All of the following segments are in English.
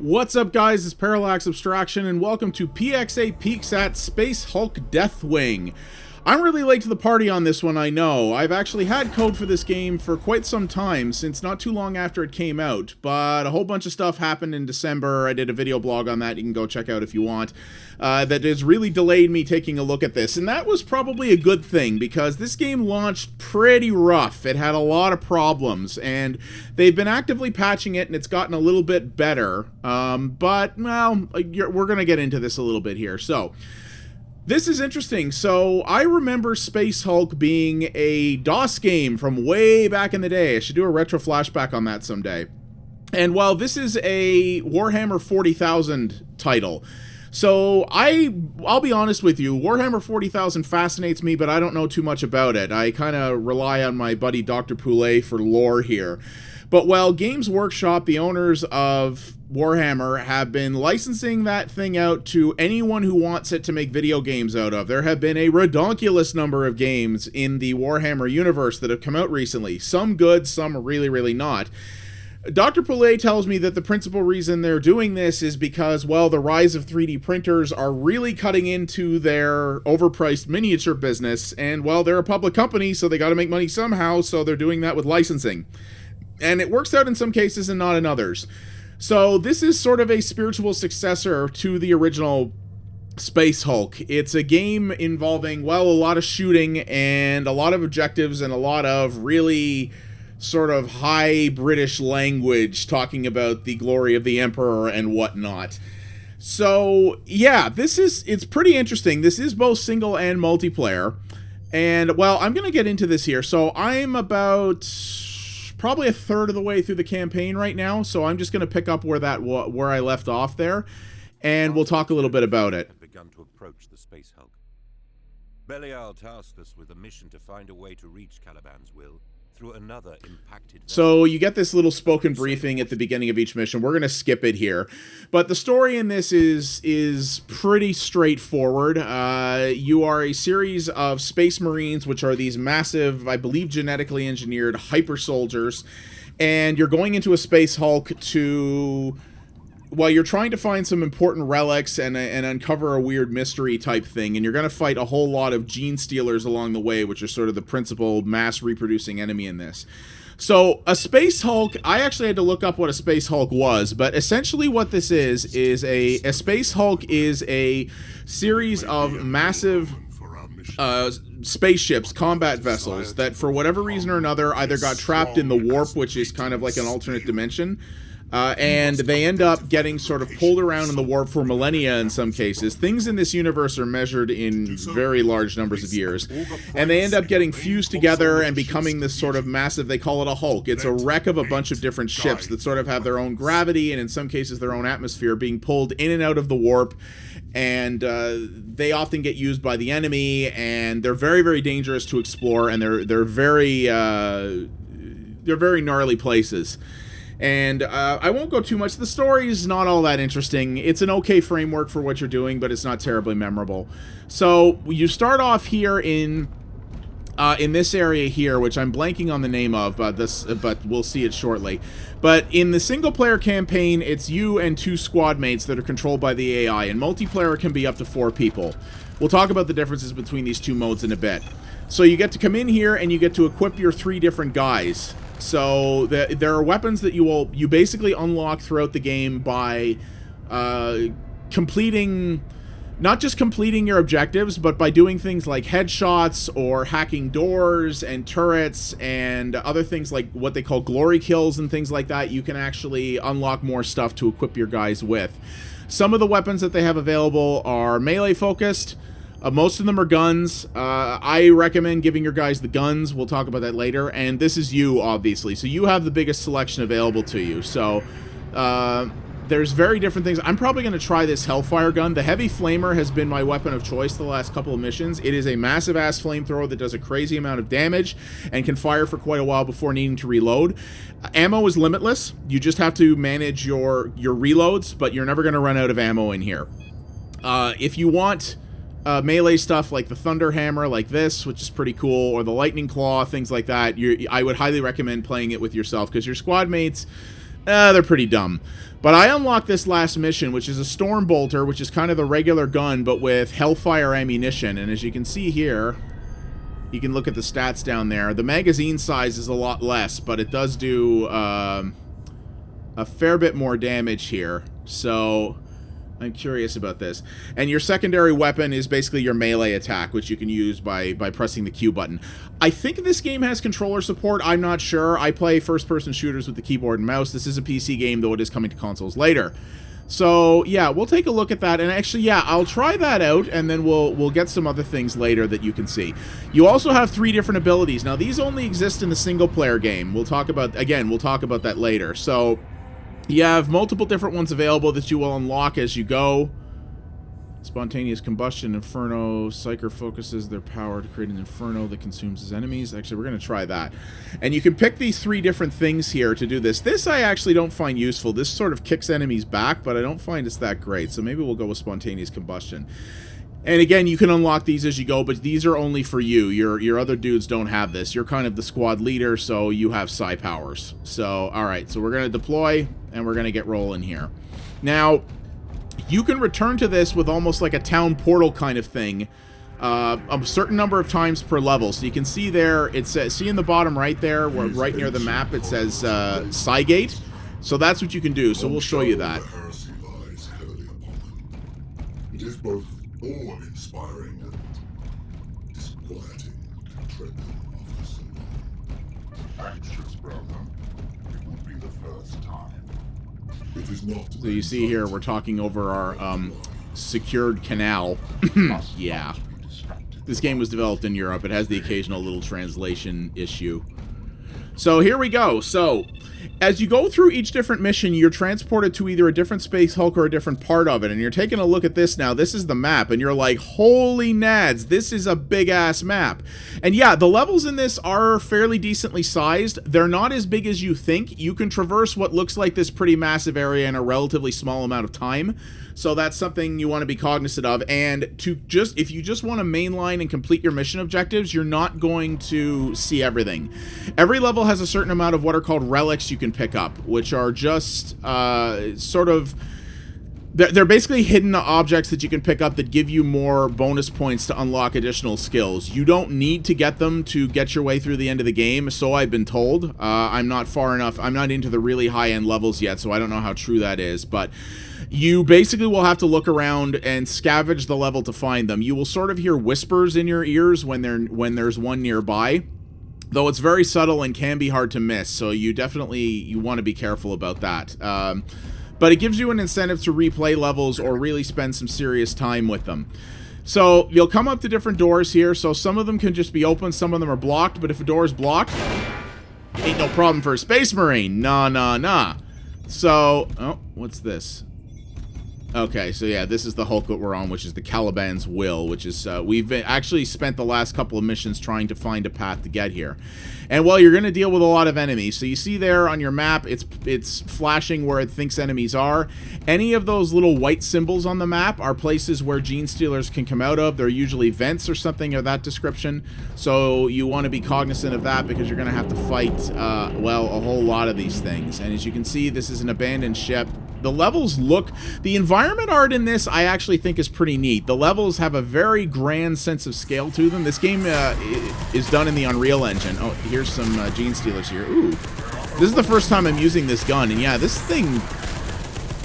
What's up, guys? It's Parallax Abstraction, and welcome to PXA Peeks at Space Hulk Deathwing. I'm really late to the party on this one, I know. I've actually had code for this game for quite some time, since not too long after it came out, but a whole bunch of stuff happened in December. I did a video blog on that, you can go check out if you want, that has really delayed me taking a look at this, and that was probably a good thing, because this game launched pretty rough. It had a lot of problems, and they've been actively patching it, and it's gotten a little bit better, but, well, we're going to get into this a little bit here. So, this is interesting. So, I remember Space Hulk being a DOS game from way back in the day. I should do a retro flashback on that someday. And while this is a Warhammer 40,000 title, so I'll be honest with you, Warhammer 40,000 fascinates me, but I don't know too much about it. I kind of rely on my buddy Dr. Poulet for lore here. But while Games Workshop, the owners of Warhammer, have been licensing that thing out to anyone who wants it to make video games out of, there have been a redonkulous number of games in the Warhammer universe that have come out recently. Some good, some really, really not. Dr. Poulet tells me that the principal reason they're doing this is because, well, the rise of 3D printers are really cutting into their overpriced miniature business, and, well, they're a public company, so they got to make money somehow, so they're doing that with licensing. And it works out in some cases and not in others. So this is sort of a spiritual successor to the original Space Hulk. It's a game involving, well, a lot of shooting and a lot of objectives and a lot of really sort of high British language talking about the glory of the Emperor and whatnot. So, yeah, it's pretty interesting. This is both single and multiplayer. And, well, I'm going to get into this here. So I'm about probably a third of the way through the campaign right now, so I'm just going to pick up where I left off there, and we'll talk a little bit about it. Begun to approach the Space Hulk. Belial tasked us with a mission to find a way to reach Caliban's will through another impacted vessel. So you get this little spoken briefing at the beginning of each mission. We're going to skip it here. But the story in this is pretty straightforward. You are a series of space marines, which are these massive, I believe, genetically engineered hyper soldiers. And you're going into a Space Hulk to, well, you're trying to find some important relics and uncover a weird mystery type thing, and you're going to fight a whole lot of gene stealers along the way, which are sort of the principal mass reproducing enemy in this. So, a Space Hulk, I actually had to look up what a Space Hulk was, but essentially what this is a Space Hulk is a series of massive spaceships, combat vessels, that for whatever reason or another either got trapped in the warp, which is kind of like an alternate dimension, and they end up getting sort of pulled around in the warp for millennia in some cases. Things in this universe are measured in very large numbers of years. And they end up getting fused together and becoming this sort of massive, they call it a Hulk. It's a wreck of a bunch of different ships that sort of have their own gravity and in some cases their own atmosphere, being pulled in and out of the warp. And they often get used by the enemy, and they're very, very dangerous to explore, and they're very gnarly places. And I won't go too much. The story is not all that interesting. It's an okay framework for what you're doing, but it's not terribly memorable. So you start off here in this area here, which I'm blanking on the name of, but we'll see it shortly. But in the single-player campaign, it's you and two squad mates that are controlled by the AI, and multiplayer can be up to 4 people. We'll talk about the differences between these two modes in a bit. So you get to come in here, and you get to equip your 3 different guys. So there are weapons that you basically unlock throughout the game by completing, not just completing your objectives, but by doing things like headshots or hacking doors and turrets and other things like what they call glory kills and things like that. You can actually unlock more stuff to equip your guys with. Some of the weapons that they have available are melee focused. Most of them are guns. I recommend giving your guys the guns. We'll talk about that later. And this is you, obviously. So you have the biggest selection available to you. So there's very different things. I'm probably going to try this Hellfire gun. The Heavy Flamer has been my weapon of choice the last couple of missions. It is a massive-ass flamethrower that does a crazy amount of damage and can fire for quite a while before needing to reload. Ammo is limitless. You just have to manage your reloads, but you're never going to run out of ammo in here. If you want melee stuff like the Thunder Hammer like this, which is pretty cool, or the Lightning Claw, things like that, I would highly recommend playing it with yourself, because your squad mates They're pretty dumb. But I unlocked this last mission, which is a Storm Bolter, which is kind of the regular gun, but with Hellfire ammunition. And as you can see here, you can look at the stats down there. The magazine size is a lot less, but it does do a fair bit more damage here. So I'm curious about this. And your secondary weapon is basically your melee attack, which you can use by pressing the Q button. I think this game has controller support. I'm not sure. I play first-person shooters with the keyboard and mouse. This is a PC game, though it is coming to consoles later. So, yeah, we'll take a look at that. And actually, yeah, I'll try that out, and then we'll get some other things later that you can see. You also have 3 different abilities. Now, these only exist in the single-player game. We'll talk about that later. So you have multiple different ones available that you will unlock as you go. Spontaneous combustion, Inferno. Psyker focuses their power to create an inferno that consumes his enemies. Actually, we're going to try that. And you can pick these 3 different things here to do this. This I actually don't find useful. This sort of kicks enemies back, but I don't find it's that great. So maybe we'll go with spontaneous combustion. And again, you can unlock these as you go, but these are only for you. Your other dudes don't have this. You're kind of the squad leader, so you have psi powers. So, alright, so we're going to deploy, and we're going to get rolling here. Now, you can return to this with almost like a town portal kind of thing, a certain number of times per level. So you can see there, it says, see in the bottom right there, where right near the map, it says Psi Gate. So that's what you can do. So we'll show you that. It is both awe-inspiring and disquieting to tread them after so long. Anxious, brother. It would be the first time. It is not. So you see here, we're talking over our secured canal. Yeah. This game was developed in Europe. It has the occasional little translation issue. So here we go. So as you go through each different mission, you're transported to either a different Space Hulk or a different part of it. And you're taking a look at this now. This is the map. And you're like, holy nads, this is a big-ass map. And yeah, the levels in this are fairly decently sized. They're not as big as you think. You can traverse what looks like this pretty massive area in a relatively small amount of time. So that's something you want to be cognizant of. And if you just want to mainline and complete your mission objectives, you're not going to see everything. Every level has a certain amount of what are called relics you can pick up, which are just sort of... They're basically hidden objects that you can pick up that give you more bonus points to unlock additional skills. You don't need to get them to get your way through the end of the game, so I've been told. I'm not far enough. I'm not into the really high-end levels yet, so I don't know how true that is, but you basically will have to look around and scavenge the level to find them. You will sort of hear whispers in your ears when there's one nearby, though it's very subtle and can be hard to miss, so you want to be careful about that. But it gives you an incentive to replay levels or really spend some serious time with them. So you'll come up to different doors here. So some of them can just be open, some of them are blocked. But if a door is blocked, ain't no problem for a Space Marine. Nah. So, oh, what's this? Okay, so yeah, this is the Hulk that we're on, which is the Caliban's Will, which is, we've actually spent the last couple of missions trying to find a path to get here. And, well, you're going to deal with a lot of enemies. So you see there on your map, it's flashing where it thinks enemies are. Any of those little white symbols on the map are places where Gene Stealers can come out of. They're usually vents or something of that description. So you want to be cognizant of that because you're going to have to fight, well, a whole lot of these things. And as you can see, this is an abandoned ship. The levels look... The environment art in this, I actually think, is pretty neat. The levels have a very grand sense of scale to them. This game is done in the Unreal Engine. Oh, here's some Gene Stealers here. Ooh. This is the first time I'm using this gun. And yeah, this thing...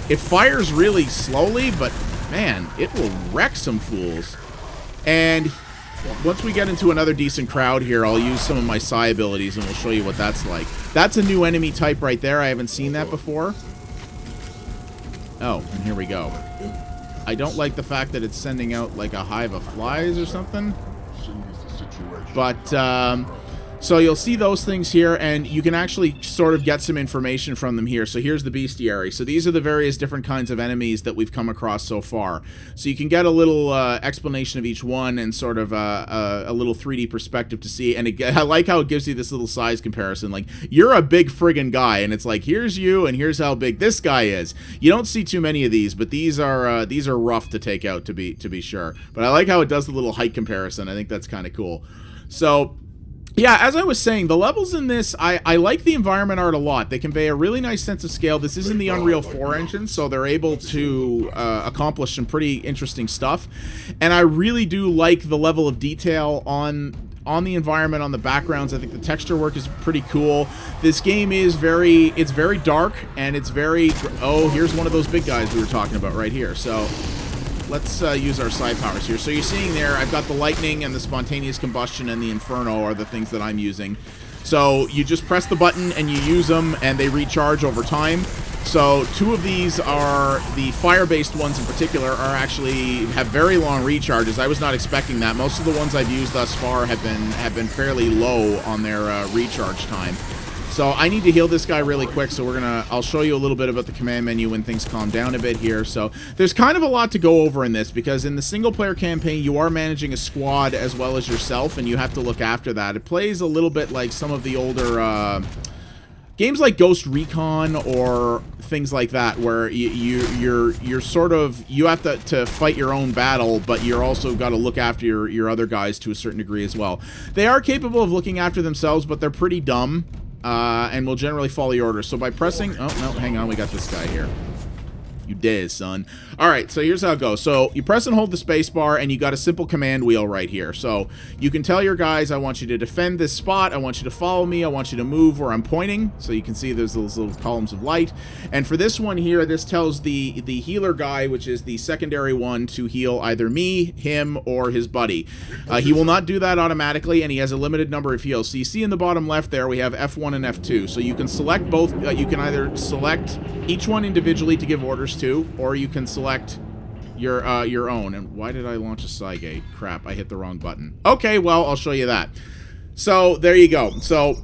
It fires really slowly, but, man, it will wreck some fools. And once we get into another decent crowd here, I'll use some of my psi abilities, and we'll show you what that's like. That's a new enemy type right there. I haven't seen that before. Oh, and here we go. I don't like the fact that it's sending out like a hive of flies or something. But, so you'll see those things here, and you can actually sort of get some information from them here. So here's the bestiary. So these are the various different kinds of enemies that we've come across so far. So you can get a little explanation of each one and sort of a little 3D perspective to see. And I like how it gives you this little size comparison. Like, you're a big friggin' guy, and it's like, here's you, and here's how big this guy is. You don't see too many of these, but these are rough to take out, to be sure. But I like how it does the little height comparison. I think that's kind of cool. So... Yeah, as I was saying, the levels in this, I like the environment art a lot. They convey a really nice sense of scale. This is in the Unreal 4 engine, so they're able to accomplish some pretty interesting stuff. And I really do like the level of detail on the environment, on the backgrounds. I think the texture work is pretty cool. This game is very dark, and it's very... Oh, here's one of those big guys we were talking about right here. So... let's use our psi powers here. So you're seeing there, I've got the lightning and the spontaneous combustion and the inferno are the things that I'm using. So you just press the button and you use them and they recharge over time. So two of these are, the fire-based ones in particular, are actually have very long recharges. I was not expecting that. Most of the ones I've used thus far have been fairly low on their recharge time. So I need to heal this guy really quick, so I'll show you a little bit about the command menu when things calm down a bit here. So there's kind of a lot to go over in this, because in the single-player campaign, you are managing a squad as well as yourself, and you have to look after that. It plays a little bit like some of the older games like Ghost Recon or things like that, where you're sort of, you have to fight your own battle, but you're also got to look after your other guys to a certain degree as well. They are capable of looking after themselves, but they're pretty dumb. And will generally follow your orders. So by pressing... Oh, no, hang on. We got this guy here. You did, son. Alright, so here's how it goes. So you press and hold the space bar, and you got a simple command wheel right here. So you can tell your guys, I want you to defend this spot, I want you to follow me, I want you to move where I'm pointing. So you can see there's those little columns of light. And for this one here, this tells the healer guy, which is the secondary one, to heal either me, him, or his buddy. He will not do that automatically, and he has a limited number of heals. So you see in the bottom left there, we have F1 and F2. So you can select both. You can either select each one individually to give orders to, or you can select your own. And why did I launch a psi gate? Crap, I hit the wrong button. Okay, well, I'll show you that. So there you go. So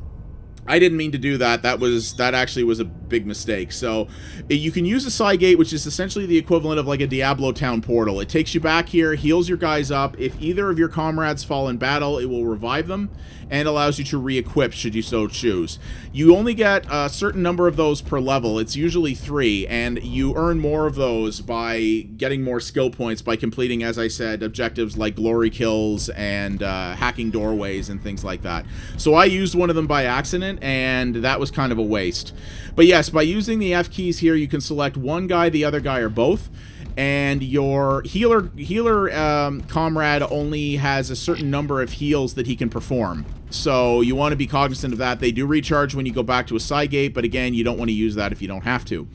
I didn't mean to do that. That actually was a big mistake. So you can use a psi gate, which is essentially the equivalent of like a Diablo Town portal. It takes you back here, heals your guys up. If either of your comrades fall in battle, it will revive them and allows you to re-equip should you so choose. You only get a certain number of those per level. It's usually 3, and you earn more of those by getting more skill points by completing, as I said, objectives like glory kills and hacking doorways and things like that. So I used one of them by accident, and that was kind of a waste. But yes, by using the F keys here, you can select one guy, the other guy, or both. And your healer comrade only has a certain number of heals that he can perform. So you want to be cognizant of that. They do recharge when you go back to a psi gate, but again, you don't want to use that if you don't have to.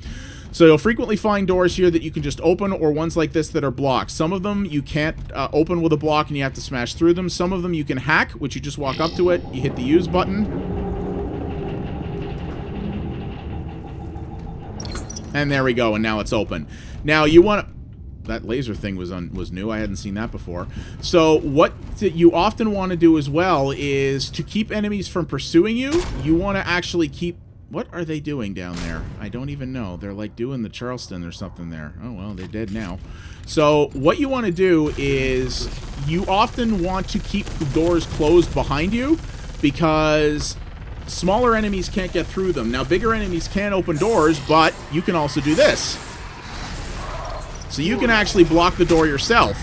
So you'll frequently find doors here that you can just open, or ones like this that are blocked. Some of them you can't open with a block and you have to smash through them. Some of them you can hack, which you just walk up to it, you hit the use button, and there we go, and now it's open. Now you want to... That laser thing was new. I hadn't seen that before. So what you often want to do as well is to keep enemies from pursuing you. You want to actually keep... What are they doing down there? I don't even know. They're like doing the Charleston or something there. Oh, well, they're dead now. So what you want to do is you often want to keep the doors closed behind you, because smaller enemies can't get through them. Now, bigger enemies can open doors, but you can also do this. So you can actually block the door yourself,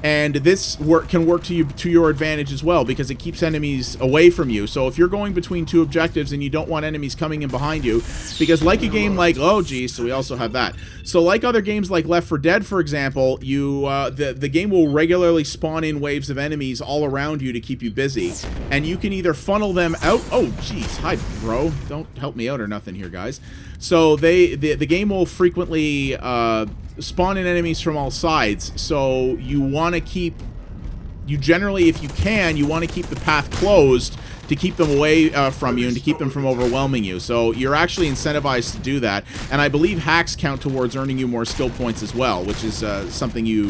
and this can work to your advantage as well, because it keeps enemies away from you. So if you're going between two objectives and you don't want enemies coming in behind you, because like a game like, oh geez, so we also have that. So like other games like Left 4 Dead, for example, the game will regularly spawn in waves of enemies all around you to keep you busy, and you can either funnel them out. Oh geez, hi bro, don't help me out or nothing here, guys. So the game will frequently spawn in enemies from all sides, so you want to keep, generally, if you can, you want to keep the path closed to keep them away from you and to keep them from overwhelming you. So you're actually incentivized to do that, and I believe hacks count towards earning you more skill points as well, which is something you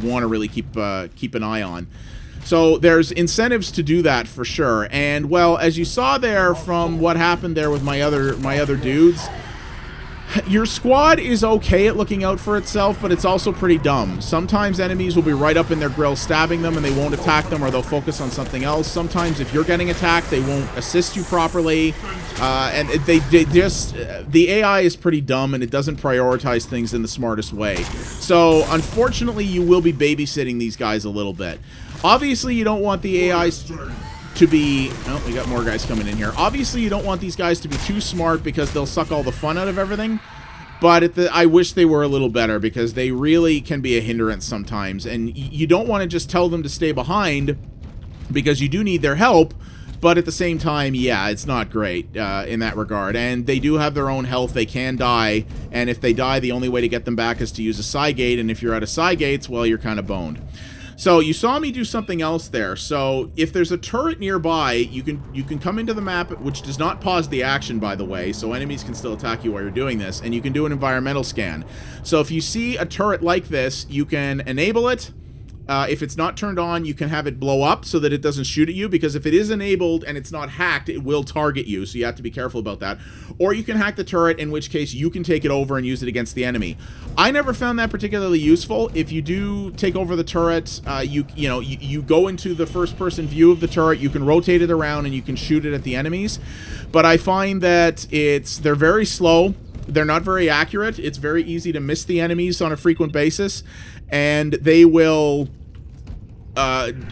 want to really keep an eye on. So there's incentives to do that for sure. And well, as you saw there from what happened there with my other dudes, your squad is okay at looking out for itself, but it's also pretty dumb. Sometimes enemies will be right up in their grill stabbing them and they won't attack them, or they'll focus on something else. Sometimes if you're getting attacked, they won't assist you properly. And the AI is pretty dumb, and it doesn't prioritize things in the smartest way. So unfortunately, you will be babysitting these guys a little bit. Obviously, you don't want the AIs to be... Oh, we got more guys coming in here. Obviously, you don't want these guys to be too smart because they'll suck all the fun out of everything. But I wish they were a little better because they really can be a hindrance sometimes. And you don't want to just tell them to stay behind because you do need their help. But at the same time, yeah, it's not great in that regard. And they do have their own health. They can die. And if they die, the only way to get them back is to use a psi gate. And if you're out of psi gates, well, you're kind of boned. So you saw me do something else there. So if there's a turret nearby, you can come into the map, which does not pause the action, by the way, so enemies can still attack you while you're doing this, and you can do an environmental scan. So if you see a turret like this, you can enable it. If it's not turned on, you can have it blow up so that it doesn't shoot at you, because if it is enabled and it's not hacked, it will target you, so you have to be careful about that. Or you can hack the turret, in which case you can take it over and use it against the enemy. I never found that particularly useful. If you do take over the turret, you go into the first-person view of the turret, you can rotate it around and you can shoot it at the enemies. But I find that they're very slow. They're not very accurate. It's very easy to miss the enemies on a frequent basis, and they will...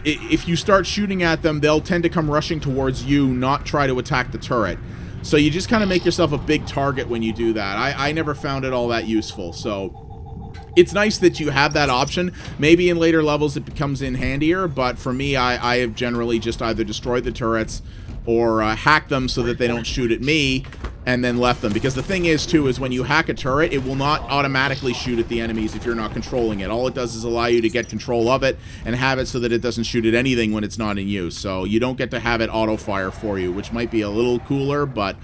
if you start shooting at them, they'll tend to come rushing towards you, not try to attack the turret. So you just kind of make yourself a big target when you do that. I never found it all that useful, so it's nice that you have that option. Maybe in later levels it becomes in handier, but for me, I have generally just either destroyed the turrets or hacked them so that they don't shoot at me, and then left them. Because the thing is, too, is when you hack a turret, it will not automatically shoot at the enemies if you're not controlling it. All it does is allow you to get control of it and have it so that it doesn't shoot at anything when it's not in use. So you don't get to have it auto-fire for you, which might be a little cooler, but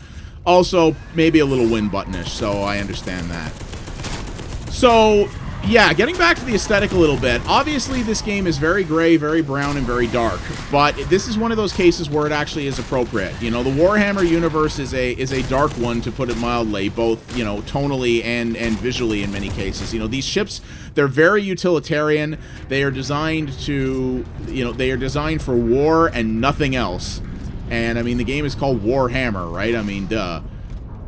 also maybe a little win buttonish, so I understand that. So... yeah, getting back to the aesthetic a little bit, obviously this game is very gray, very brown, and very dark, but this is one of those cases where it actually is appropriate. You know, the Warhammer universe is a dark one, to put it mildly, both, you know, tonally and visually in many cases. You know, these ships, they're very utilitarian. They are designed to, you know, they are designed for war and nothing else. And, I mean, the game is called Warhammer, right? I mean, duh.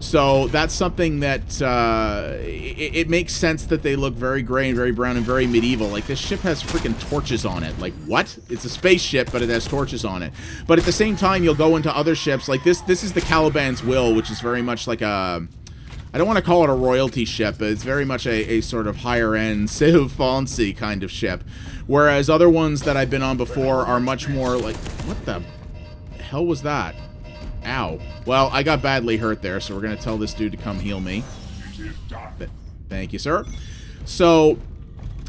So that's something that it makes sense that they look very gray and very brown and very medieval. Like, this ship has freaking torches on it. Like, what? It's a spaceship, but it has torches on it. But at the same time, you'll go into other ships. Like, this is the Caliban's Will, which is very much like a... I don't want to call it a royalty ship, but it's very much a sort of higher-end, Civ Fancy kind of ship. Whereas other ones that I've been on before are much more like... what the hell was that? Ow. Well, I got badly hurt there, so we're going to tell this dude to come heal me. Thank you, sir. So,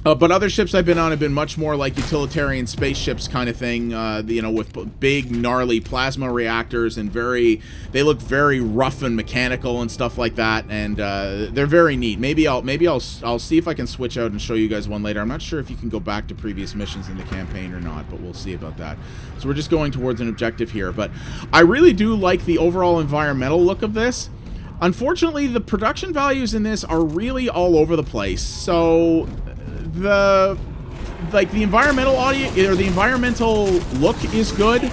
but other ships I've been on have been much more like utilitarian spaceships kind of thing, you know, with big, gnarly plasma reactors, and they look very rough and mechanical and stuff like that, and they're very neat. Maybe I'll see if I can switch out and show you guys one later. I'm not sure if you can go back to previous missions in the campaign or not, but we'll see about that. So we're just going towards an objective here, but I really do like the overall environmental look of this. Unfortunately, the production values in this are really all over the place. So the environmental audio, or the environmental look is good,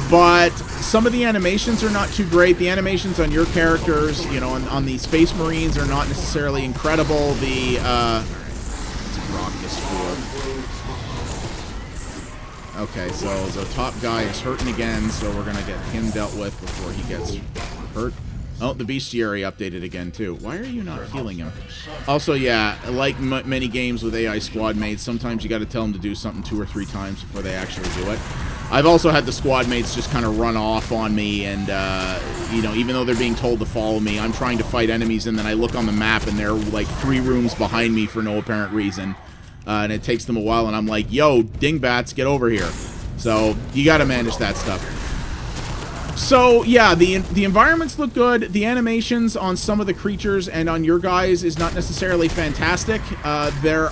but some of the animations are not too great. The animations on your characters, you know, on the Space Marines are not necessarily incredible. The let's rock this fool. Okay, so the top guy is hurting again, so we're gonna get him dealt with before he gets hurt. Oh, the bestiary updated again, too. Why are you not healing him? Also, yeah, like many games with AI squad mates, sometimes you got to tell them to do something 2 or 3 times before they actually do it. I've also had the squad mates just kind of run off on me, and, you know, even though they're being told to follow me, I'm trying to fight enemies, and then I look on the map, and they're, like, 3 rooms behind me for no apparent reason. And it takes them a while, and I'm like, yo, dingbats, get over here. So, you got to manage that stuff. So, yeah, the environments look good. The animations on some of the creatures and on your guys is not necessarily fantastic. There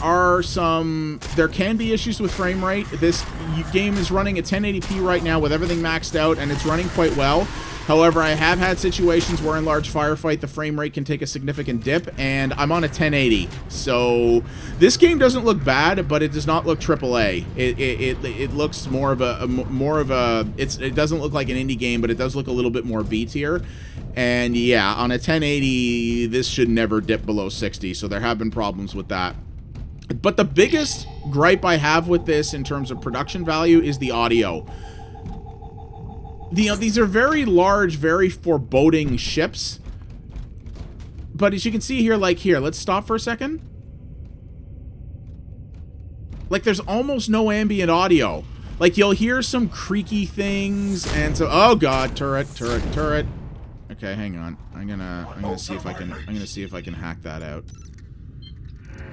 can be issues with frame rate. This game is running at 1080p right now with everything maxed out, and it's running quite well. However, I have had situations where in large firefight the frame rate can take a significant dip, and I'm on a 1080. So this game doesn't look bad, but it does not look AAA. It looks more of a it doesn't look like an indie game, but it does look a little bit more B tier. And yeah, on a 1080, this should never dip below 60. So there have been problems with that. But the biggest gripe I have with this in terms of production value is the audio. You know, these are very large, very foreboding ships. But as you can see here, like here, let's stop for a second. Like, there's almost no ambient audio. Like, you'll hear some creaky things, and so, oh god, turret. Okay, hang on. I'm gonna see if I can hack that out.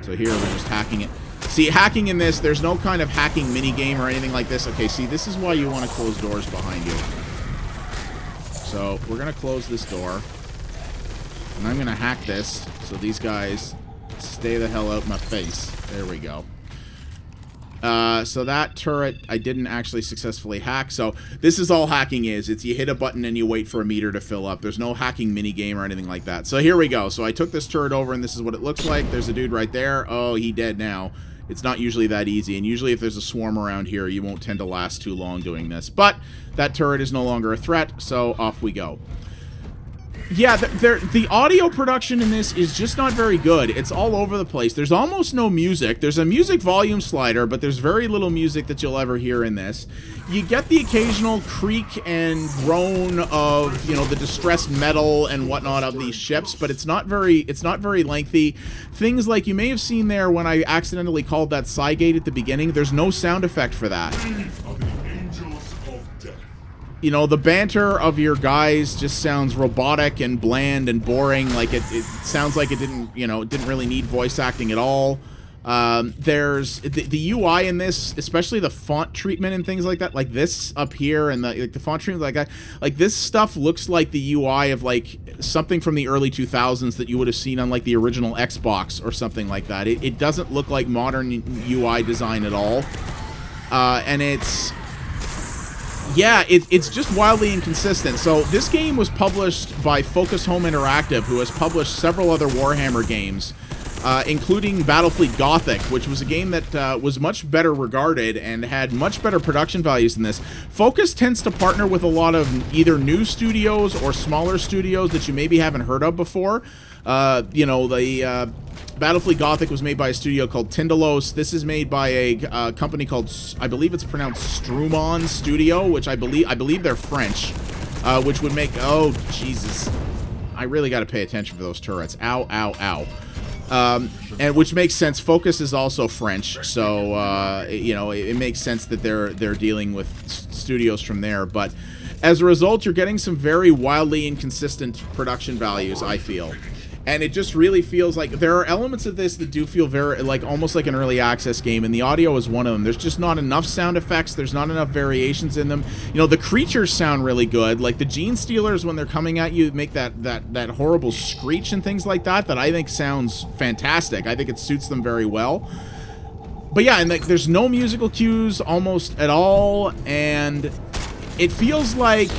So here we're just hacking it. See, hacking in this, there's no kind of hacking mini game or anything like this. Okay, see, this is why you want to close doors behind you. So we're gonna close this door, and I'm gonna hack this so these guys stay the hell out my face. There we go. So that turret I didn't actually successfully hack. So this is all hacking is. It's you hit a button and you wait for a meter to fill up. There's no hacking mini game or anything like that. So here we go. So I took this turret over and this is what it looks like. There's a dude right there. Oh, he dead now. It's not usually that easy. And usually if there's a swarm around here, you won't tend to last too long doing this. But that turret is no longer a threat. So off we go. Yeah, the audio production in this is just not very good. It's all over the place. There's almost no music. There's a music volume slider, but there's very little music that you'll ever hear in this. You get the occasional creak and groan of, you know, the distressed metal and whatnot of these ships, but it's not very lengthy. Things like you may have seen there when I accidentally called that Cygate at the beginning, there's no sound effect for that. You know, the banter of your guys just sounds robotic and bland and boring. Like, it sounds like it didn't really need voice acting at all. There's the UI in this, especially the font treatment and things like that, like this up here and the font treatment like that. Like, this stuff looks like the UI of, like, something from the early 2000s that you would have seen on, like, the original Xbox or something like that. It doesn't look like modern UI design at all. And it's... Yeah, it's just wildly inconsistent. So this game was published by Focus Home Interactive, who has published several other Warhammer games, including Battlefleet Gothic, which was a game that was much better regarded and had much better production values than this. Focus tends to partner with a lot of either new studios or smaller studios that you maybe haven't heard of before. You know, the Battlefleet Gothic was made by a studio called Tindalos. This is made by a company called, I believe it's pronounced Strumon Studio, which I believe they're French, which would make, oh, Jesus. I really got to pay attention for those turrets. Ow, ow, ow. And which makes sense. Focus is also French, so, you know, it makes sense that they're dealing with studios from there, but as a result, you're getting some very wildly inconsistent production values, I feel. And it just really feels like there are elements of this that do feel very, like, almost like an early access game, and the audio is one of them. There's just not enough sound effects. There's not enough variations in them. You know, the creatures sound really good. Like, the Gene Stealers, when they're coming at you, make that horrible screech and things like that I think sounds fantastic. I think it suits them very well. But yeah, and there's no musical cues almost at all, and it feels like...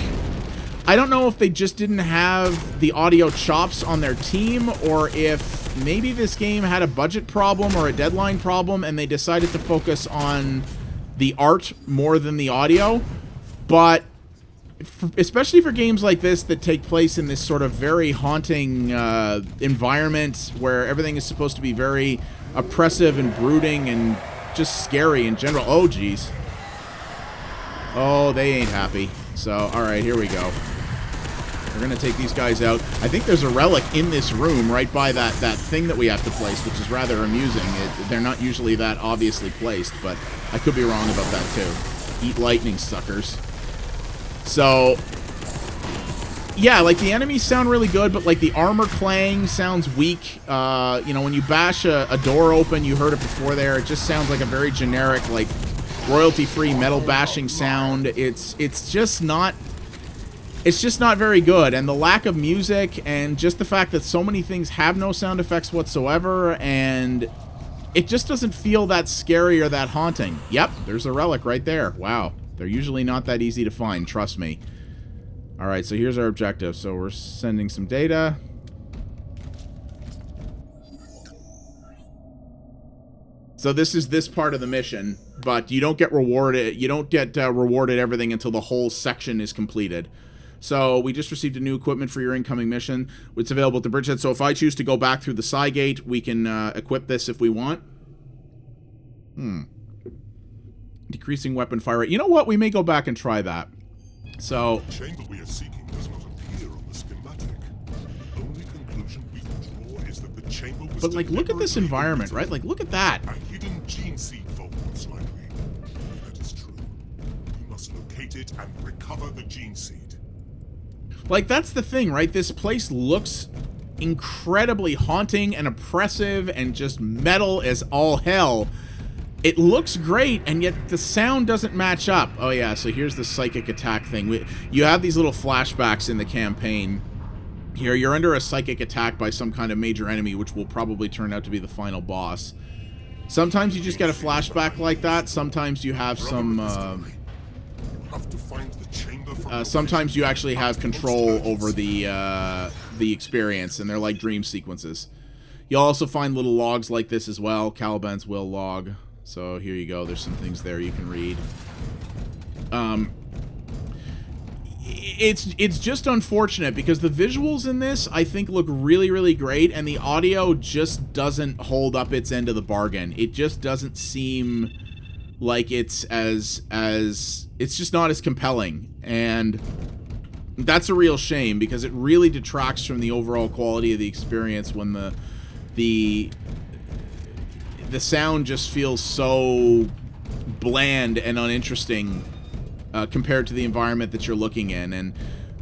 I don't know if they just didn't have the audio chops on their team, or if maybe this game had a budget problem or a deadline problem and they decided to focus on the art more than the audio. But especially for games like this that take place in this sort of very haunting environment where everything is supposed to be very oppressive and brooding and just scary in general. Oh, geez. Oh, they ain't happy. So, alright, here we go. We're going to take these guys out. I think there's a relic in this room right by that thing that we have to place, which is rather amusing. They're not usually that obviously placed, but I could be wrong about that too. Eat lightning, suckers. So, yeah, like, the enemies sound really good, but, like, the armor clang sounds weak. You know, when you bash a door open, you heard it before there, it just sounds like a very generic, like, royalty-free metal bashing sound. It's just not very good, and the lack of music and just the fact that so many things have no sound effects whatsoever, and it just doesn't feel that scary or that haunting. Yep, there's a relic right there. Wow, they're usually not that easy to find, trust me. Alright, so here's our objective. So we're sending some data. So this is this part of the mission, but you don't get rewarded. You don't get rewarded everything until the whole section is completed. So we just received a new equipment for your incoming mission. It's available at the bridgehead. So if I choose to go back through the Cygate, we can equip this if we want. Decreasing weapon fire rate. You know what? We may go back and try that. So The chamber we are seeking does not appear on the schematic. The only conclusion we can draw is that the chamber was but, like, look at this deliberately environment, right? omitted. Like, look at that. A hidden gene seed vault, most likely. If that is true, we must locate it and recover the gene seed. Like, that's the thing, right? This place looks incredibly haunting and oppressive and just metal as all hell. It looks great, and yet the sound doesn't match up. Oh yeah, so here's the psychic attack thing. You have these little flashbacks in the campaign. Here, you're under a psychic attack by some kind of major enemy, which will probably turn out to be the final boss. Sometimes you just get a flashback like that. Sometimes you have some... sometimes you actually have control over the experience, and they're like dream sequences. You'll also find little logs like this as well. Caliban's will log. So here you go. There's some things there you can read. It's just unfortunate because the visuals in this, I think, look really, really great, and the audio just doesn't hold up its end of the bargain. It just doesn't seem like it's it's just not as compelling, and that's a real shame because it really detracts from the overall quality of the experience when the sound just feels so bland and uninteresting compared to the environment that you're looking in. And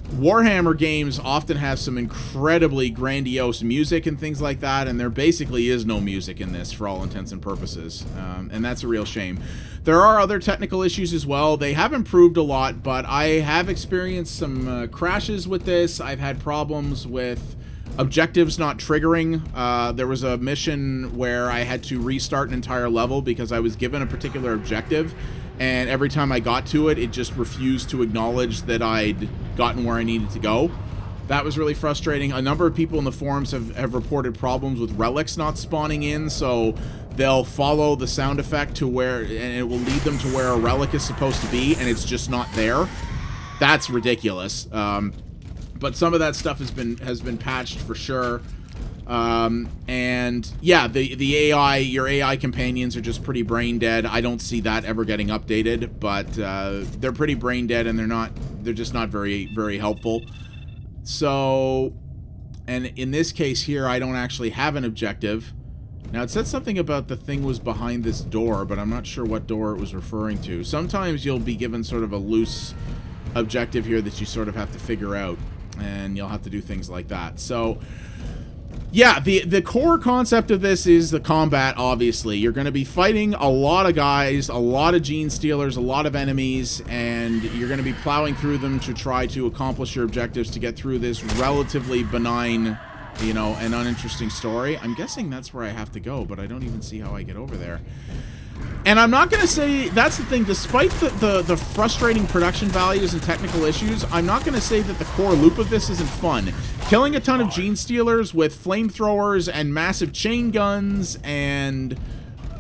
Warhammer games often have some incredibly grandiose music and things like that, and there basically is no music in this for all intents and purposes, and that's a real shame. There are other technical issues as well. They have improved a lot, but I have experienced some crashes with this. I've had problems with objectives not triggering. There was a mission where I had to restart an entire level because I was given a particular objective, and every time I got to it, it just refused to acknowledge that I'd gotten where I needed to go. That was really frustrating. A number of people in the forums have reported problems with relics not spawning in, so they'll follow the sound effect to where, and it will lead them to where a relic is supposed to be, and it's just not there. That's ridiculous. But some of that stuff has been patched for sure. And yeah, the AI, your AI companions are just pretty brain dead. I don't see that ever getting updated, but they're pretty brain dead, and they're just not very, very helpful. So, and in this case here, I don't actually have an objective. Now, it said something about the thing was behind this door, but I'm not sure what door it was referring to. Sometimes you'll be given sort of a loose objective here that you sort of have to figure out, and you'll have to do things like that. So, yeah, the core concept of this is the combat, obviously. You're going to be fighting a lot of guys, a lot of gene stealers, a lot of enemies, and you're going to be plowing through them to try to accomplish your objectives to get through this relatively benign, you know, and uninteresting story. I'm guessing that's where I have to go, but I don't even see how I get over there. And I'm not going to say, that's the thing, despite the frustrating production values and technical issues, I'm not going to say that the core loop of this isn't fun. Killing a ton of gene stealers with flamethrowers and massive chain guns and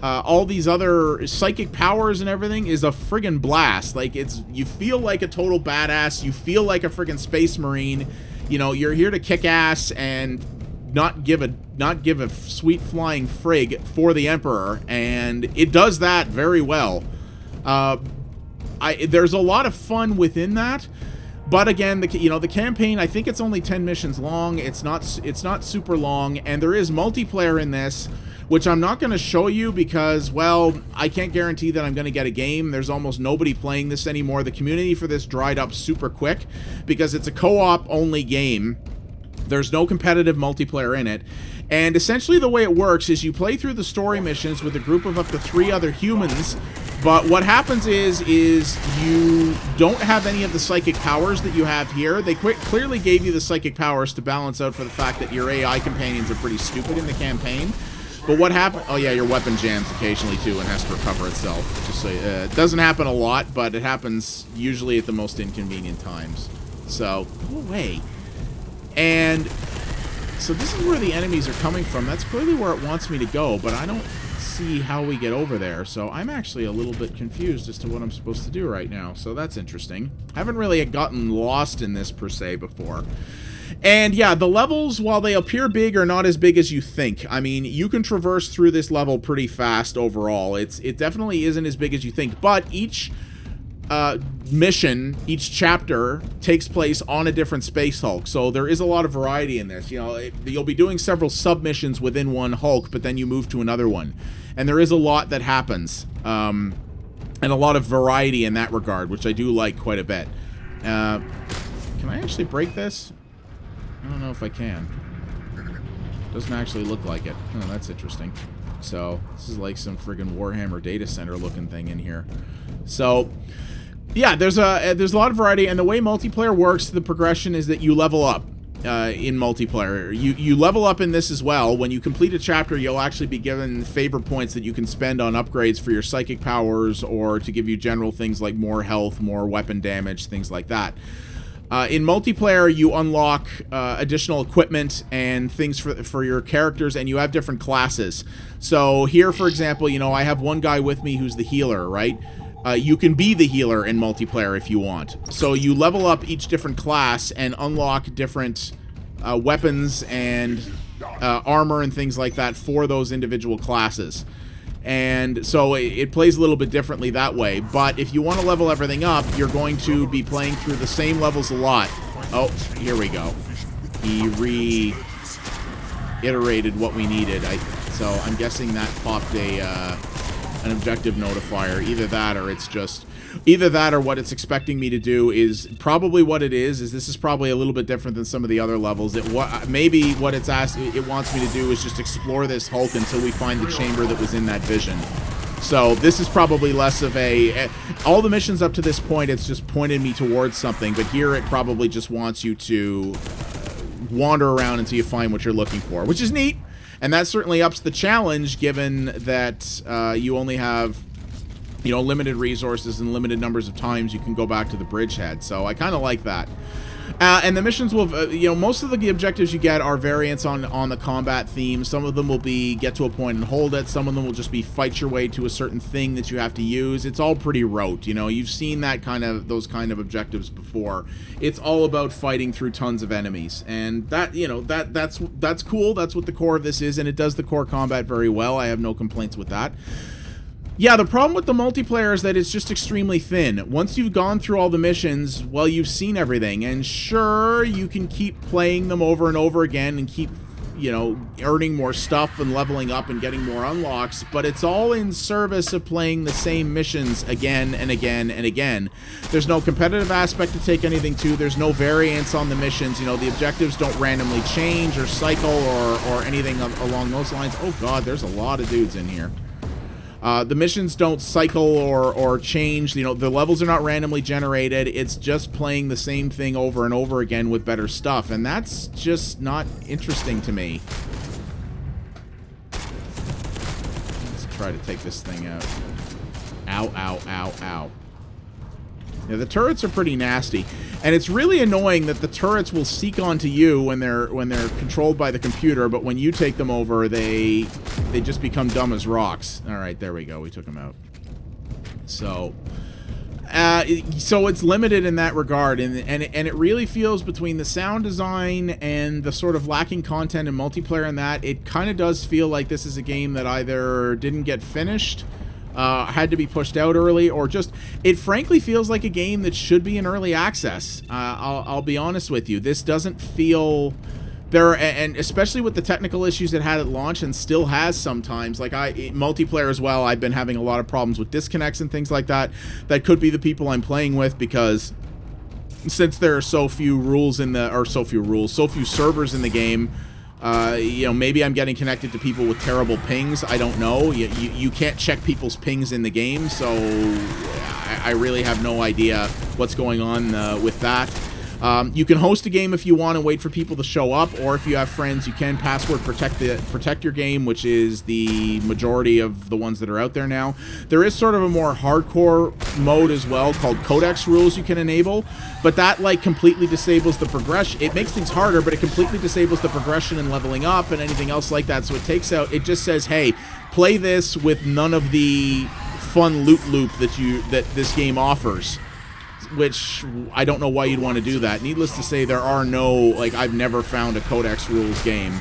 all these other psychic powers and everything is a friggin' blast. Like, you feel like a total badass, you feel like a friggin' space marine, you know, you're here to kick ass and not give a sweet flying frig for the Emperor, and it does that very well. There's a lot of fun within that, but again, the campaign, I think it's only 10 missions long. It's not super long, and there is multiplayer in this, which I'm not going to show you because, well, I can't guarantee that I'm going to get a game. There's almost nobody playing this anymore. The community for this dried up super quick because it's a co-op only game. There's no competitive multiplayer in it. And essentially the way it works is you play through the story missions with a group of up to 3 other humans, but what happens is you don't have any of the psychic powers that you have here. They clearly gave you the psychic powers to balance out for the fact that your AI companions are pretty stupid in the campaign. But what happened? Oh yeah, your weapon jams occasionally too and has to recover itself. Just so it doesn't happen a lot, but it happens usually at the most inconvenient times. So go away. And so this is where the enemies are coming from. That's clearly where it wants me to go, but I don't see how we get over there. So I'm actually a little bit confused as to what I'm supposed to do right now. So that's interesting. I haven't really gotten lost in this per se before. And yeah, the levels, while they appear big, are not as big as you think. I mean, you can traverse through this level pretty fast overall. It definitely isn't as big as you think, but each mission, each chapter takes place on a different Space Hulk. So there is a lot of variety in this. You know, you'll be doing several submissions within one Hulk, but then you move to another one. And there is a lot that happens. And a lot of variety in that regard, which I do like quite a bit. Can I actually break this? I don't know if I can. Doesn't actually look like it. Oh, that's interesting. So, this is like some friggin' Warhammer data center looking thing in here. So, yeah, there's a lot of variety, and the way multiplayer works, the progression is that you level up in multiplayer. You level up in this as well. When you complete a chapter, you'll actually be given favor points that you can spend on upgrades for your psychic powers, or to give you general things like more health, more weapon damage, things like that. In multiplayer, you unlock additional equipment and things for your characters, and you have different classes. So here, for example, you know, I have one guy with me who's the healer, right? You can be the healer in multiplayer if you want. So you level up each different class and unlock different weapons and armor and things like that for those individual classes. And so it plays a little bit differently that way. But if you want to level everything up, you're going to be playing through the same levels a lot. Oh, here we go. He reiterated what we needed. So I'm guessing that popped an objective notifier. Either that or what it's expecting me to do is probably what it is this is probably a little bit different than some of the other levels. Maybe what it wants me to do is just explore this Hulk until we find the chamber that was in that vision. So this is probably less of all the missions up to this point, it's just pointed me towards something, but here it probably just wants you to wander around until you find what you're looking for, which is neat. And that certainly ups the challenge, given that you only have, you know, limited resources and limited numbers of times you can go back to the bridgehead. So I kind of like that. And the missions will, you know, most of the objectives you get are variants on the combat theme. Some of them will be get to a point and hold it. Some of them will just be fight your way to a certain thing that you have to use. It's all pretty rote, you know. You've seen those kind of objectives before. It's all about fighting through tons of enemies, and that, you know, that's cool. That's what the core of this is, and it does the core combat very well. I have no complaints with that. Yeah, the problem with the multiplayer is that it's just extremely thin. Once you've gone through all the missions, well, you've seen everything. And sure, you can keep playing them over and over again and keep, you know, earning more stuff and leveling up and getting more unlocks, but it's all in service of playing the same missions again and again and again. There's no competitive aspect to take anything to. There's no variance on the missions. You know, the objectives don't randomly change or cycle or anything along those lines. Oh, God, there's a lot of dudes in here. The missions don't cycle or change. You know, the levels are not randomly generated. It's just playing the same thing over and over again with better stuff, and that's just not interesting to me. Let's try to take this thing out. Ow, ow, ow, ow. Yeah, the turrets are pretty nasty, and it's really annoying that the turrets will seek onto you when they're controlled by the computer, but when you take them over, they just become dumb as rocks. All right, there we go. We took them out. So it's limited in that regard, and it really feels, between the sound design and the sort of lacking content and multiplayer in that, it kind of does feel like this is a game that either didn't get finished, had to be pushed out early, or just, it frankly feels like a game that should be in early access. I'll be honest with you. This doesn't feel... and especially with the technical issues it had at launch and still has sometimes, like multiplayer as well, I've been having a lot of problems with disconnects and things like that. That could be the people I'm playing with, because since there are so few servers in the game, you know, maybe I'm getting connected to people with terrible pings. I don't know. You can't check people's pings in the game, so I really have no idea what's going on with that. You can host a game if you want and wait for people to show up, or if you have friends, you can password protect your game, which is the majority of the ones that are out there now. There is sort of a more hardcore mode as well called Codex rules you can enable, but that like completely disables the progression. It makes things harder, but it completely disables the progression and leveling up and anything else like that. So it just says, hey, play this with none of the fun loot loop that this game offers. Which I don't know why you'd want to do that. Needless to say, there are no, like, I've never found a Codex rules game.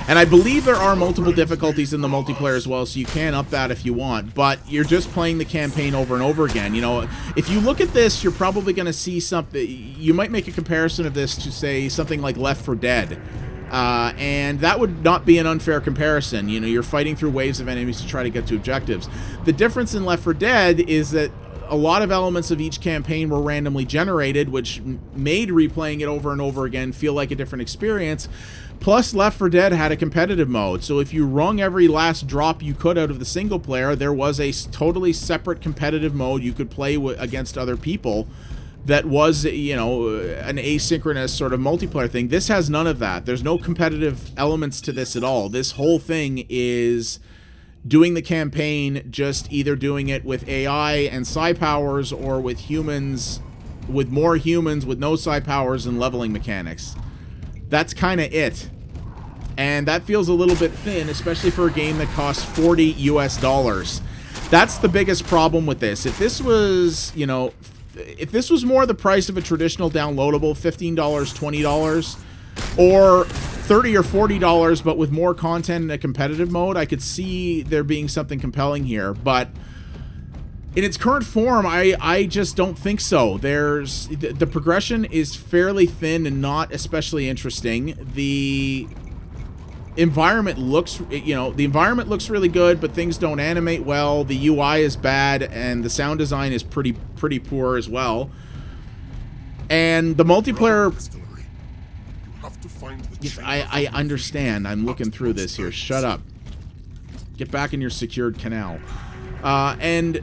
And And I believe there are multiple difficulties in the multiplayer as well, so you can up that if you want, but you're just playing the campaign over and over again. You know, if you look at this, you're probably going to see something. You might make a comparison of this to, say, something like Left 4 Dead. And that would not be an unfair comparison. You know, you're fighting through waves of enemies to try to get to objectives. The difference in Left 4 Dead is that a lot of elements of each campaign were randomly generated, which made replaying it over and over again feel like a different experience. Plus, Left 4 Dead had a competitive mode, so if you wrung every last drop you could out of the single player, there was a totally separate competitive mode you could play against other people that was, you know, an asynchronous sort of multiplayer thing. This has none of that. There's no competitive elements to this at all. This whole thing is doing the campaign, just either doing it with AI and psi powers or with humans, with more humans with no psi powers and leveling mechanics. That's kind of it. And that feels a little bit thin, especially for a game that costs $40 US. That's the biggest problem with this. If this was, you know, if this was more the price of a traditional downloadable, $15, $20, or $30 or $40, but with more content in a competitive mode, I could see there being something compelling here. But in its current form, I just don't think so. The progression is fairly thin and not especially interesting. The environment looks, you know, the environment looks really good, but things don't animate well. The UI is bad, and the sound design is pretty poor as well. And the multiplayer, I understand. I'm looking through this here. Shut up. Get back in your secured canal. And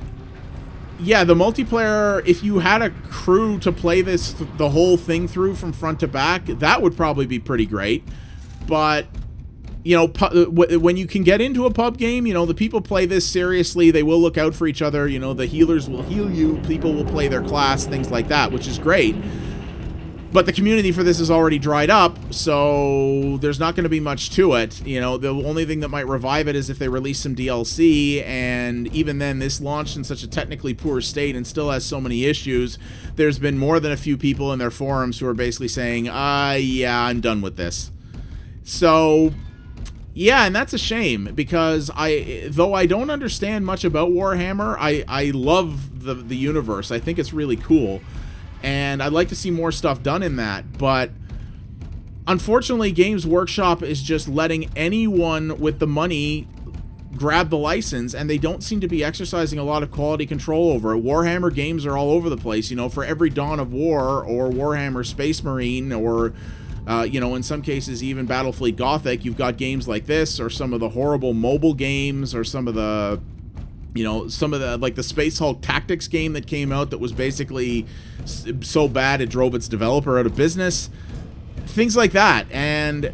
yeah, the multiplayer, if you had a crew to play this, the whole thing through from front to back, that would probably be pretty great. But, you know, when you can get into a pub game, you know, the people play this seriously. They will look out for each other. You know, the healers will heal you. People will play their class, things like that, which is great. But the community for this is already dried up, so there's not going to be much to it. You know, the only thing that might revive it is if they release some DLC, and even then, this launched in such a technically poor state and still has so many issues. There's been more than a few people in their forums who are basically saying, yeah, I'm done with this. So, yeah, and that's a shame, because though I don't understand much about Warhammer, I love the universe. I think it's really cool. And I'd like to see more stuff done in that, but unfortunately, Games Workshop is just letting anyone with the money grab the license, and they don't seem to be exercising a lot of quality control over it. Warhammer games are all over the place, you know, for every Dawn of War, or Warhammer Space Marine, or, you know, in some cases, even Battlefleet Gothic, you've got games like this, or some of the horrible mobile games, or some of the, you know, some of the, like the Space Hulk Tactics game that came out that was basically so bad it drove its developer out of business. Things like that. And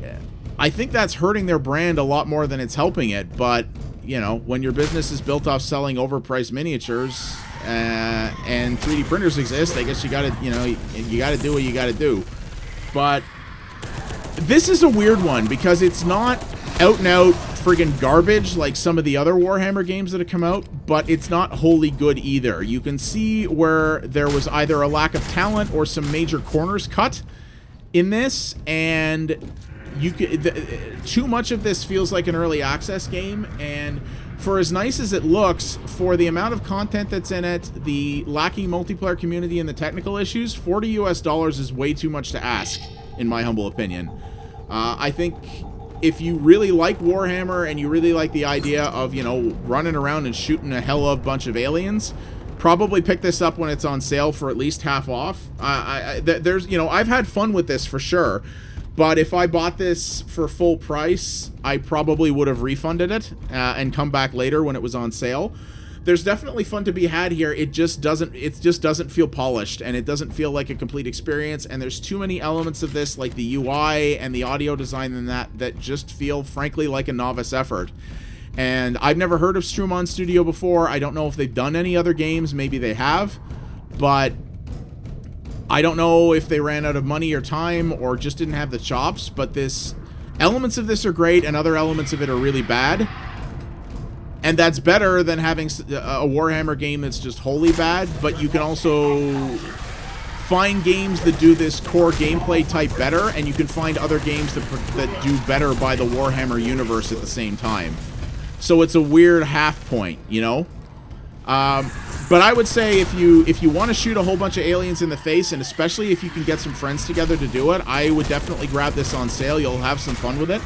I think that's hurting their brand a lot more than it's helping it. But, you know, when your business is built off selling overpriced miniatures and 3D printers exist, I guess you gotta, you know, you gotta do what you gotta do. But this is a weird one, because it's not out and out friggin' garbage like some of the other Warhammer games that have come out, but it's not wholly good either. You can see where there was either a lack of talent or some major corners cut in this, and too much of this feels like an early access game. And for as nice as it looks, for the amount of content that's in it, the lacking multiplayer community, and the technical issues, $40 US is way too much to ask, in my humble opinion. I think if you really like Warhammer and you really like the idea of, you know, running around and shooting a hell of a bunch of aliens, probably pick this up when it's on sale for at least half off. There's, you know, I've had fun with this for sure, but if I bought this for full price, I probably would have refunded it and come back later when it was on sale. There's definitely fun to be had here. It just doesn't feel polished, and it doesn't feel like a complete experience, and there's too many elements of this, like the UI and the audio design and that just feel, frankly, like a novice effort. And I've never heard of Strumon Studio before. I don't know if they've done any other games. Maybe they have, but I don't know if they ran out of money or time or just didn't have the chops. But elements of this are great, and other elements of it are really bad. And that's better than having a Warhammer game that's just wholly bad, but you can also find games that do this core gameplay type better, and you can find other games that do better by the Warhammer universe at the same time. So it's a weird half point, you know? But I would say if you want to shoot a whole bunch of aliens in the face, and especially if you can get some friends together to do it, I would definitely grab this on sale. You'll have some fun with it.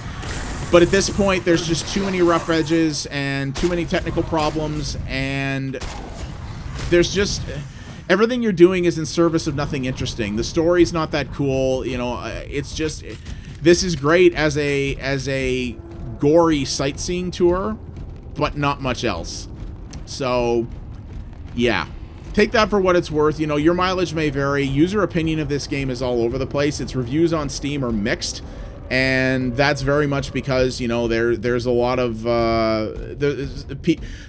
But at this point, there's just too many rough edges and too many technical problems, and there's just... everything you're doing is in service of nothing interesting. The story's not that cool, you know, it's just... this is great as a gory sightseeing tour, but not much else. So, yeah. Take that for what it's worth. You know, your mileage may vary. User opinion of this game is all over the place. Its reviews on Steam are mixed. And that's very much because, you know, there's a lot of...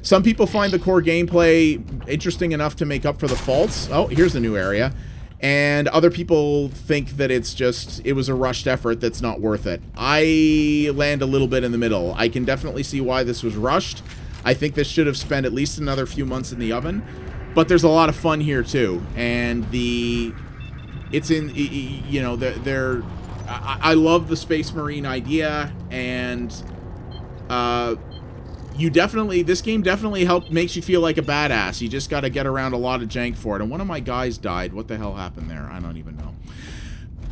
some people find the core gameplay interesting enough to make up for the faults. Oh, here's the new area. And other people think that it was a rushed effort that's not worth it. I land a little bit in the middle. I can definitely see why this was rushed. I think this should have spent at least another few months in the oven. But there's a lot of fun here, too. And I love the Space Marine idea, and this game definitely makes you feel like a badass. You just got to get around a lot of jank for it. And one of my guys died. What the hell happened there? I don't even know.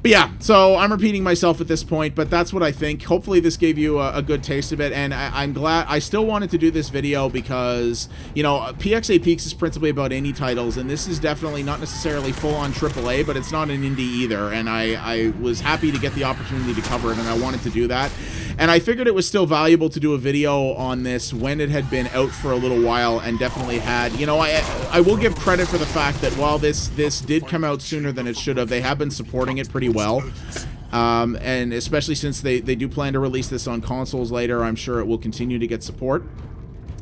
But yeah, so I'm repeating myself at this point, but that's what I think. Hopefully this gave you a good taste of it, and I'm glad. I still wanted to do this video because, you know, PXA Peeks is principally about indie titles, and this is definitely not necessarily full-on AAA, but it's not an indie either, and I was happy to get the opportunity to cover it, and I wanted to do that. And I figured it was still valuable to do a video on this when it had been out for a little while, and definitely had, you know, I will give credit for the fact that while this did come out sooner than it should have, they have been supporting it pretty well. And especially since they do plan to release this on consoles later, I'm sure it will continue to get support.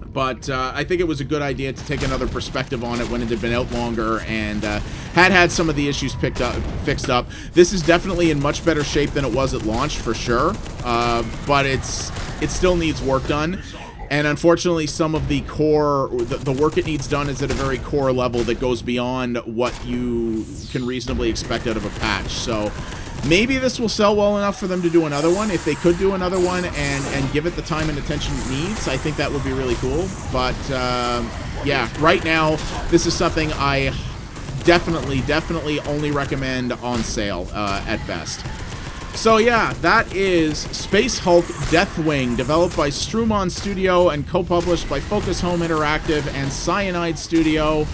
But I think it was a good idea to take another perspective on it when it had been out longer and had some of the issues fixed up. This is definitely in much better shape than it was at launch, for sure. But it still needs work done. And unfortunately, some of the core, the work it needs done is at a very core level that goes beyond what you can reasonably expect out of a patch. So maybe this will sell well enough for them to do another one. If they could do another one and give it the time and attention it needs, I think that would be really cool. But yeah, right now, this is something I definitely only recommend on sale at best. So yeah, that is Space Hulk Deathwing, developed by Strumon Studio and co-published by Focus Home Interactive and Cyanide Studio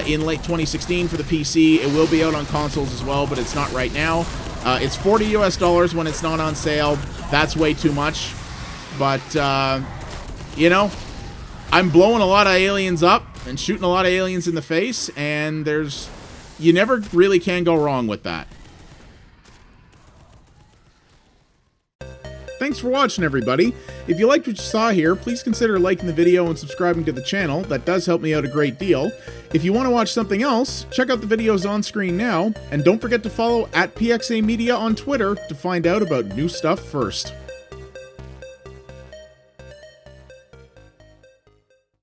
in late 2016 for the PC. It will be out on consoles as well, but it's not right now. It's $40 US when it's not on sale. That's way too much. But, you know, I'm blowing a lot of aliens up and shooting a lot of aliens in the face, and you never really can go wrong with that. Thanks for watching, everybody. If you liked what you saw here, please consider liking the video and subscribing to the channel. That does help me out a great deal. If you want to watch something else, check out the videos on screen now, and don't forget to follow @PXA Media on Twitter to find out about new stuff first.